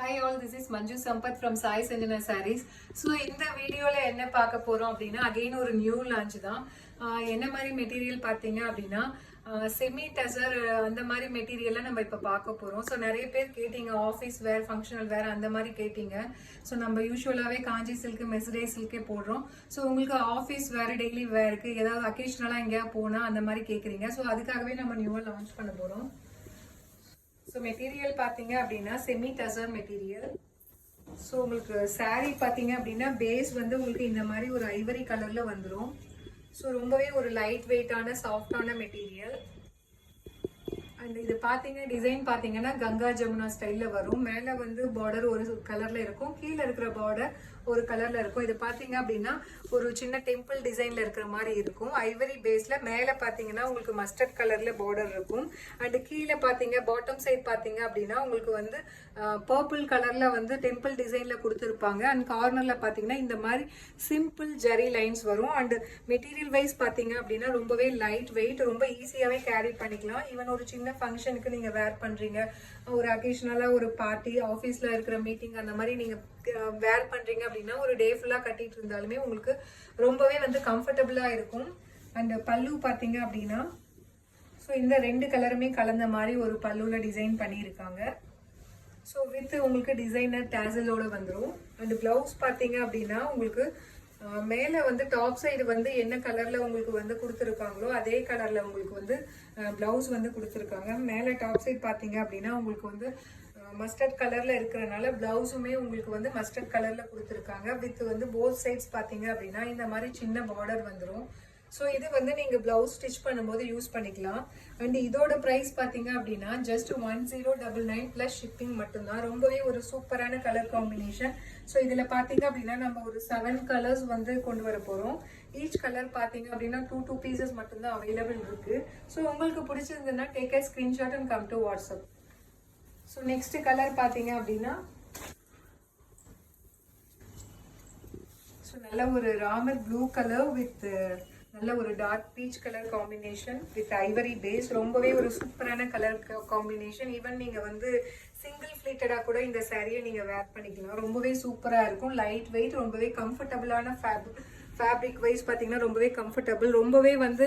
Hi all, this is Manju Sampath from Sai Sanjana Sarees. So இந்த வீடியோல என்ன பார்க்க போறோம் அப்படின்னா அகைன் ஒரு நியூ லான்ச் தான். என்ன மாதிரி மெட்டீரியல் பார்த்தீங்க அப்படின்னா செமி டசர் அந்த மாதிரி மெட்டீரியல்லாம் நம்ம இப்போ பார்க்க போகிறோம். ஸோ நிறைய பேர் கேட்டீங்க ஆஃபீஸ் வேர் ஃபங்க்ஷனல் வேர் அந்த மாதிரி கேட்டீங்க. ஸோ நம்ம யூஸ்வலாகவே காஞ்சி சில்க்கு மெஸ்டே சில்கே போடுறோம். ஸோ உங்களுக்கு ஆஃபீஸ் வேறு டெய்லி வேருக்கு ஏதாவது அக்கேஷனலாக எங்கேயா போனால் அந்த மாதிரி கேட்குறீங்க. ஸோ அதுக்காகவே நம்ம நியூவாக லான்ச் பண்ண போகிறோம். ஸோ மெட்டீரியல் பார்த்தீங்க அப்படின்னா செமி டசர் மெட்டீரியல். ஸோ உங்களுக்கு சாரீ பார்த்தீங்க அப்படின்னா பேஸ் வந்து உங்களுக்கு இந்த மாதிரி ஒரு ஐவரி கலரில் வந்துடும். ஸோ ரொம்பவே ஒரு லைட் வெயிட்டான சாஃப்டான மெட்டீரியல். அண்ட் இது பார்த்தீங்க டிசைன் பார்த்தீங்கன்னா கங்கா ஜமுனா ஸ்டைலில் வரும். மேலே வந்து பார்டர் ஒரு கலரில் இருக்கும், கீழே இருக்கிற பார்டர் ஒரு கலரில் இருக்கும். இது பார்த்தீங்க அப்படின்னா ஒரு சின்ன டெம்பிள் டிசைனில் இருக்கிற மாதிரி இருக்கும். ஐவரி பேஸில் மேலே பார்த்தீங்கன்னா உங்களுக்கு மஸ்டர்ட் கலரில் பார்டர் இருக்கும். அண்டு கீழே பார்த்தீங்க பாட்டம் சைட் பார்த்தீங்க அப்படின்னா உங்களுக்கு வந்து பர்பிள் கலரில் வந்து டெம்பிள் டிசைனில் கொடுத்துருப்பாங்க. அண்ட் கார்னரில் பார்த்தீங்கன்னா இந்த மாதிரி சிம்பிள் ஜரி லைன்ஸ் வரும். அண்டு மெட்டீரியல் வைஸ் பார்த்தீங்க அப்படின்னா ரொம்பவே லைட் வெயிட், ரொம்ப ஈஸியாகவே கேரி பண்ணிக்கலாம். ஈவன் ஒரு சின்ன ஃபங்க்ஷனுக்கு நீங்கள் வேர் பண்ணுறீங்க, ஒரு அக்கேஷனலாக ஒரு பார்ட்டி ஆஃபீஸில் இருக்கிற மீட்டிங் அந்த மாதிரி நீங்கள் வேர் பண்ணுறீங்க அப்படின்னா ஒரு டே ஃபுல்லாக கட்டிட்டு இருந்தாலுமே உங்களுக்கு ரொம்பவே வந்து கம்ஃபர்டபுளாக இருக்கும். அண்ட் பல்லு பார்த்தீங்க அப்படின்னா ஸோ இந்த ரெண்டு கலருமே கலந்த மாதிரி ஒரு பல்லுவில் டிசைன் பண்ணியிருக்காங்க. ஸோ வித் உங்களுக்கு டிசைனர் டேசலோட வந்துடும். அண்ட் ப்ளவுஸ் பார்த்தீங்க அப்படின்னா உங்களுக்கு மேலே வந்து டாப் சைடு வந்து என்ன கலரில் உங்களுக்கு வந்து கொடுத்துருக்காங்களோ அதே கலரில் உங்களுக்கு வந்து ப்ளவுஸ் வந்து கொடுத்துருக்காங்க. மேலே டாப் சைடு பார்த்தீங்க அப்படின்னா உங்களுக்கு வந்து மஸ்டர்ட் கலரில் இருக்கிறனால ப்ளவுஸுமே உங்களுக்கு வந்து மஸ்டர்ட் கலரில் கொடுத்துருக்காங்க. வித் வந்து போத் சைட்ஸ் பார்த்தீங்க அப்படின்னா இந்த மாதிரி சின்ன பார்டர் வந்துடும். ஸோ இது வந்து நீங்கள் ப்ளவுஸ் ஸ்டிச் பண்ணும்போது யூஸ் பண்ணிக்கலாம். அண்ட் இதோட ப்ரைஸ் பார்த்தீங்க அப்படின்னா ஜஸ்ட் 1099 ப்ளஸ் ஷிப்பிங் மட்டும்தான். ரொம்பவே ஒரு சூப்பரான கலர் காம்பினேஷன். ஸோ இதில் பார்த்தீங்க அப்படின்னா நம்ம ஒரு 7 கலர்ஸ் வந்து கொண்டு வர போகிறோம். ஈச் கலர் பார்த்தீங்க அப்படின்னா 2 பீசஸ் மட்டும்தான் அவைலபிள் இருக்குது. ஸோ உங்களுக்கு பிடிச்சிருந்ததுன்னா take a screenshot and come to WhatsApp. So next colour பார்த்தீங்க அப்படின்னா ஸோ நல்ல ஒரு ராமர் ப்ளூ கலர் வித் நல்ல ஒரு dark peach colour combination with ivory base. ரொம்பவே ஒரு சூப்பரான கலர் காம்பினேஷன். ஈவன் நீங்கள் வந்து சிங்கிள் ஃபிளீட்டடாக கூட இந்த சாரியை நீங்கள் வேர் பண்ணிக்கலாம். ரொம்பவே சூப்பராக இருக்கும். லைட் வெயிட், ரொம்பவே கம்ஃபர்டபுளான ஃபேப்ரிக் வைஸ் பார்த்தீங்கன்னா ரொம்பவே கம்ஃபர்டபுள். ரொம்பவே வந்து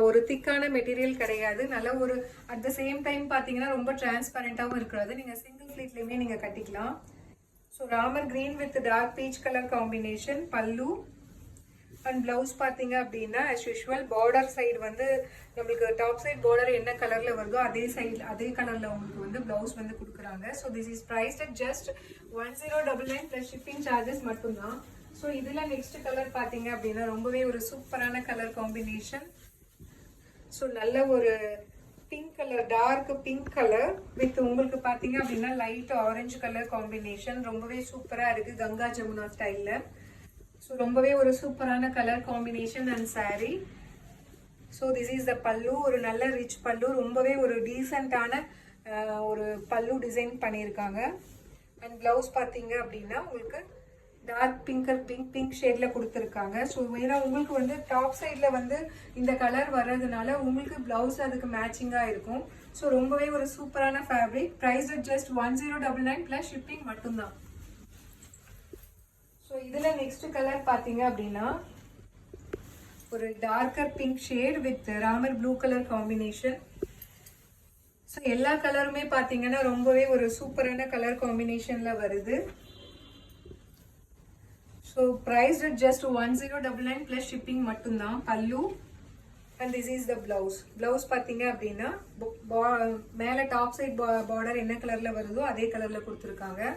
ஒரு திக்கான மெட்டீரியல் கிடையாது. நல்ல ஒரு அட் த சேம் டைம் பார்த்தீங்கன்னா ரொம்ப டிரான்ஸ்பரண்டாகவும் இருக்கிறது. நீங்கள் சிங்கிள் ஃபிளீட்லேயுமே நீங்கள் கட்டிக்கலாம். So Ramar green with dark peach colour combination pallu. And blouse பார்த்தீங்க அப்படின்னா ஆஸ் யூஷுவல் பார்டர் சைடு வந்து நம்மளுக்கு டாப் சைட் பார்டர் என்ன கலரில் வருதோ அதே கலரில் உங்களுக்கு வந்து ப்ளவுஸ் வந்து கொடுக்குறாங்க. So this is prized at just 1099 plus shipping charges மட்டும்தான். ஸோ இதில் நெக்ஸ்ட் கலர் பார்த்தீங்க அப்படின்னா ரொம்பவே ஒரு சூப்பரான கலர் காம்பினேஷன். ஸோ நல்ல ஒரு pink colour, dark pink colour with உங்களுக்கு பார்த்தீங்க அப்படின்னா லைட் ஆரஞ்சு கலர் காம்பினேஷன். ரொம்பவே சூப்பராக இருக்குது கங்கா ஜமுனா ஸ்டைலில். ஸோ ரொம்பவே ஒரு சூப்பரான colour combination and sari. So this is த பல்லு. ஒரு நல்ல ரிச் பல்லு, ரொம்பவே ஒரு டீசெண்டான ஒரு பல்லு டிசைன் பண்ணியிருக்காங்க. அண்ட் ப்ளவுஸ் பார்த்தீங்க அப்படின்னா உங்களுக்கு டார்க் பிங்க் ஷேடில் கொடுத்துருக்காங்க. ஸோ ஏன்னா உங்களுக்கு வந்து டாப் சைடில் வந்து இந்த கலர் வர்றதுனால உங்களுக்கு ப்ளவுஸ் அதுக்கு மேட்சிங்காக இருக்கும். ஸோ ரொம்பவே ஒரு சூப்பரான fabric. Price just 1099 plus shipping மட்டும்தான். ஸோ இதில் நெக்ஸ்ட் கலர் பார்த்தீங்க அப்படின்னா ஒரு darker pink shade with Ramar blue colour combination. So எல்லா கலருமே பார்த்தீங்கன்னா ரொம்பவே ஒரு சூப்பரான கலர் காம்பினேஷனில் வருது. So price just 1099 plus shipping மட்டும்தான். Pallu and this is the blouse. Blouse பார்த்தீங்க அப்படின்னா மேலே டாப் சைட் பார்டர் என்ன கலரில் வருதோ அதே கலரில் கொடுத்துருக்காங்க.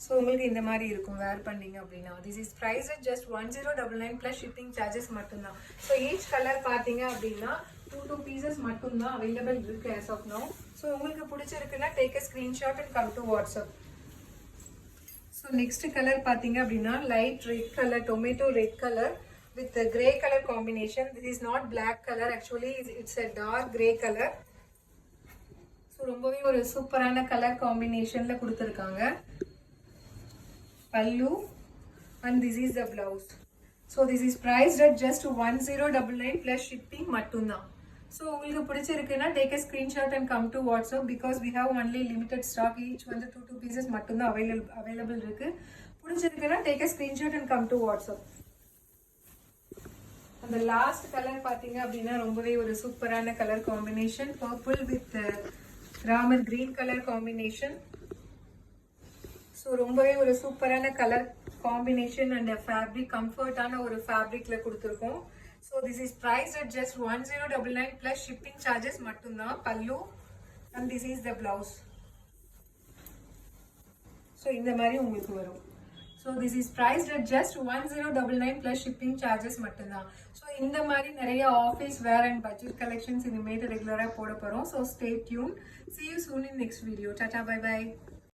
ஸோ உங்களுக்கு இந்த மாதிரி இருக்கும் வேர் பண்ணீங்க அப்படின்னா. This is price just 1099 plus shipping charges மட்டும்தான். ஸோ ஈச் கலர் பார்த்தீங்க அப்படின்னா 2 பீசஸ் மட்டும்தான் அவைலபிள் இருக்கு ஆஸ் ஆஃப் நோ. ஸோ உங்களுக்கு பிடிச்சிருக்குன்னா take a screenshot and come to WhatsApp. So next colour பார்த்தீங்க அப்படின்னா light red colour, tomato red colour with grey colour combination. This is not black colour, actually it's a dark grey colour. So ரொம்பவே ஒரு சூப்பரான colour காம்பினேஷனில் கொடுத்துருக்காங்க. Pallu and this is the blouse. So this is priced at just 1099 plus shipping mattumda. So உங்களுக்கு பிடிச்சிருக்குன்னா take a screenshot and come to WhatsApp because we have only limited stock each வந்து 2 pieces மட்டும்தான் available இருக்கு. பிடிச்சிருக்குன்னா take a screenshot and come to WhatsApp. அந்த last colour பார்த்தீங்க அப்படின்னா ரொம்பவே ஒரு சூப்பரான colour combination, purple with Ramar green colour combination. So ரொம்பவே ஒரு சூப்பரான கலர் காம்பினேஷன் அண்ட் ஃபேப்ரிக் கம்ஃபர்டான ஒரு ஃபேப்ரிக்ல கொடுத்துருக்கோம். So this is price at just 1099 plus shipping charges மட்டும்தான். Pallu and this is the blouse. So இந்த மாதிரி உங்களுக்கு வரும். So this is prized at just 1099 plus shipping charges மட்டும்தான். ஸோ இந்த மாதிரி நிறைய office wear and budget collections இனிமேல் ரெகுலராக போட போகிறோம். So stay tune. See you soon in next video. Tata, bye bye.